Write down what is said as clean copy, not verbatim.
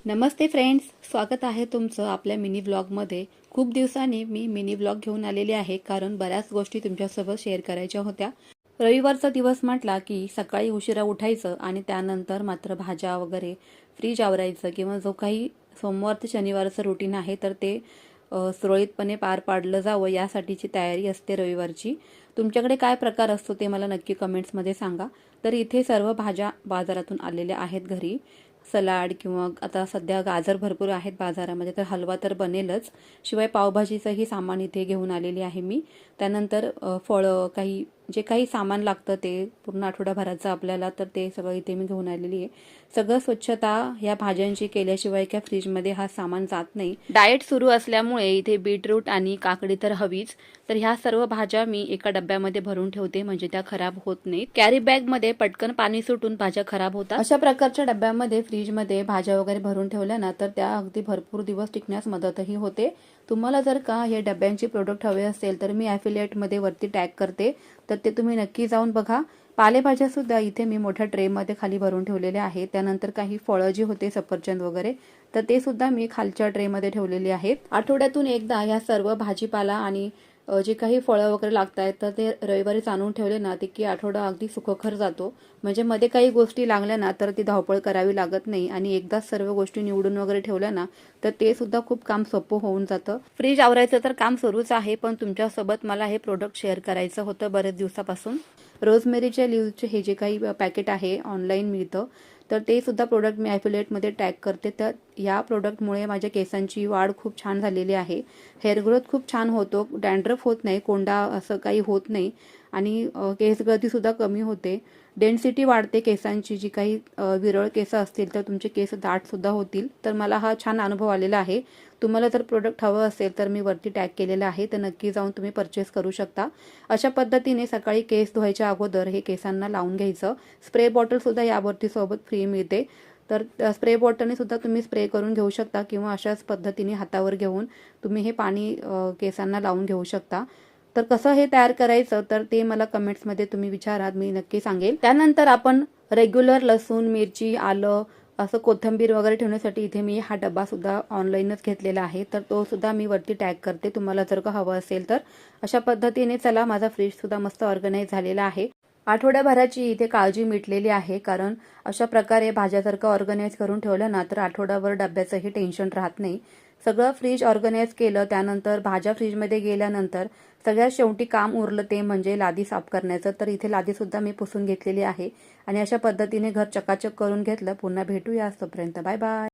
नमस्ते friends, स्वागत आहे तुमचं आपल्या मिनी व्लॉगमध्ये। खूप दिवसांनी मी मिनी व्लॉग घेऊन आलेली आहे कारण बऱ्याच गोष्टी तुमच्यासोबत शेअर करायच्या होत्या। रविवारचा दिवस म्हटला की सकाळी उशिरा उठायचं आणि त्यानंतर मात्र भाज्या वगैरे फ्रीज आवरायचं किंवा जो काही सोमवार ते शनिवारचं रुटीन आहे तर ते सुरळीतपणे पार पाडलं जावं यासाठीची तयारी असते रविवारची। तुमच्याकडे काय प्रकार असतो ते मला नक्की कमेंट्समध्ये सांगा। तर इथे सर्व भाज्या बाजारातून आलेल्या आहेत घरी। सलाड किंवा आता सध्या गाजर भरपूर आहेत बाजारामध्ये तर हलवा तर बनेलच, शिवाय पावभाजीचंही सामान इथे घेऊन आलेली आहे मी। त्यानंतर फळं काही जे काही सामान लागतं ते पूर्ण आठवड्याभराचं आपल्याला तर ते सगळं इथे मी घेऊन आलेली आहे। सगळं स्वच्छता ह्या भाज्यांची केल्याशिवाय काय फ्रीजमध्ये हा सामान जात नाही। डाएट सुरू असल्यामुळे इथे बीटरूट आणि काकडी तर हवीच, तर ह्या सर्व भाज्या मी एका डब्यामध्ये भरून ठेवते म्हणजे त्या खराब होत नाहीत। कॅरी बॅग मध्ये पटकन पाणी सुटून भाज्या खराब होतात, अशा प्रकारच्या डब्यामध्ये फ्रीजमध्ये भाज्या वगैरे भरून ठेवल्या ना तर त्या अगदी भरपूर दिवस टिकण्यास मदतही होते। तुम्हाला जर का हे डब्यांचे प्रोडक्ट हवे असेल तर मी ॲफिलिएटमध्ये वरती टॅग करते, तर ते तुम्ही नक्की जाऊन बघा। पालेभाज्या सुद्धा इथे मी मोठ्या ट्रेमध्ये खाली भरून ठेवलेल्या आहेत। त्यानंतर काही फळं जी होते सफरचंद वगैरे तर ते सुद्धा मी खालच्या ट्रेमध्ये ठेवलेली आहेत। आठवड्यातून एकदा ह्या सर्व भाजीपाला आणि जे काही फळं वगैरे लागत आहेत तर ते रविवारीच आणून ठेवले ना ते की आठवडा अगदी सुखकर जातो। म्हणजे मध्ये काही गोष्टी लागल्या ना तर ती धावपळ करावी लागत नाही आणि एकदाच सर्व गोष्टी निवडून वगैरे ठेवल्या ना तर ते सुद्धा खूप काम सोपं होऊन जातं। फ्रीज आवरायचं तर काम सुरूच आहे, पण तुमच्यासोबत मला हे प्रोडक्ट शेअर करायचं होतं बरेच दिवसापासून। रोजमेरीच्या लिव्हचे हे जे काही पॅकेट आहे ऑनलाईन मिळतं तर ते सुद्धा प्रोडक्ट मी ॲफिलिएटमध्ये टॅग करते। तर या प्रोडक्टमुळे माझ्या केसांची वाढ खूप छान झालेली आहे, हेअर ग्रोथ खूप छान होतो, डॅन्ड्रफ होत नाही, कोंडा असं काही होत नाही आणि केस गळतीसुद्धा कमी होते, डेन्सिटी वाढते केसांची। जी काही विरळ केस असतील तर तुमचे केस दाटसुद्धा होतील। तर मला हा छान अनुभव आलेला आहे। तुम्हाला जर प्रोडक्ट हवं असेल तर मी वरती टॅग केलेलं आहे, तर नक्की जाऊन तुम्ही परचेस करू शकता। अशा पद्धतीने सकाळी केस धुवायच्या अगोदर हे केसांना लावून घ्यायचं। स्प्रे बॉटलसुद्धा यावरती सोबत फ्री मिळते, तर स्प्रे बॉटलने सुद्धा तुम्ही स्प्रे करून घेऊ शकता किंवा अशाच पद्धतीने हातावर घेऊन तुम्ही हे पाणी केसांना लावून घेऊ शकता। तर कसं हे तयार करायचं तर ते मला कमेंट्समध्ये तुम्ही विचारा, मी नक्की सांगेल। त्यानंतर आपण रेग्युलर लसूण, मिरची, आलं असं कोथिंबीर वगैरे ठेवण्यासाठी इथे मी हा डबा सुद्धा ऑनलाईनच घेतलेला आहे, तर तो सुद्धा मी वरती टॅग करते तुम्हाला जर का हवं असेल तर। अशा पद्धतीने चला माझा फ्रीज सुद्धा मस्त ऑर्गनाइज झालेला आहे। आठवड्याभराची इथे काळजी मिटलेली आहे, कारण अशा प्रकारे भाज्या जर का ऑर्गनाइज करून ठेवल्या ना तर आठवड्याभर डब्याचंही टेन्शन राहत नाही। सगळं फ्रीज ऑर्गनाइज केलं त्यानंतर भाज्या फ्रीजमध्ये गेल्यानंतर सगळ्यात शेवटी काम उरलं ते म्हणजे लादी साफ करण्याचं। तर इथे लादी सुद्धा मी पुसून घेतलेली आहे आणि अशा पद्धतीने घर चकाचक करून घेतलं। पुन्हा भेटूया, तोपर्यंत बाय बाय।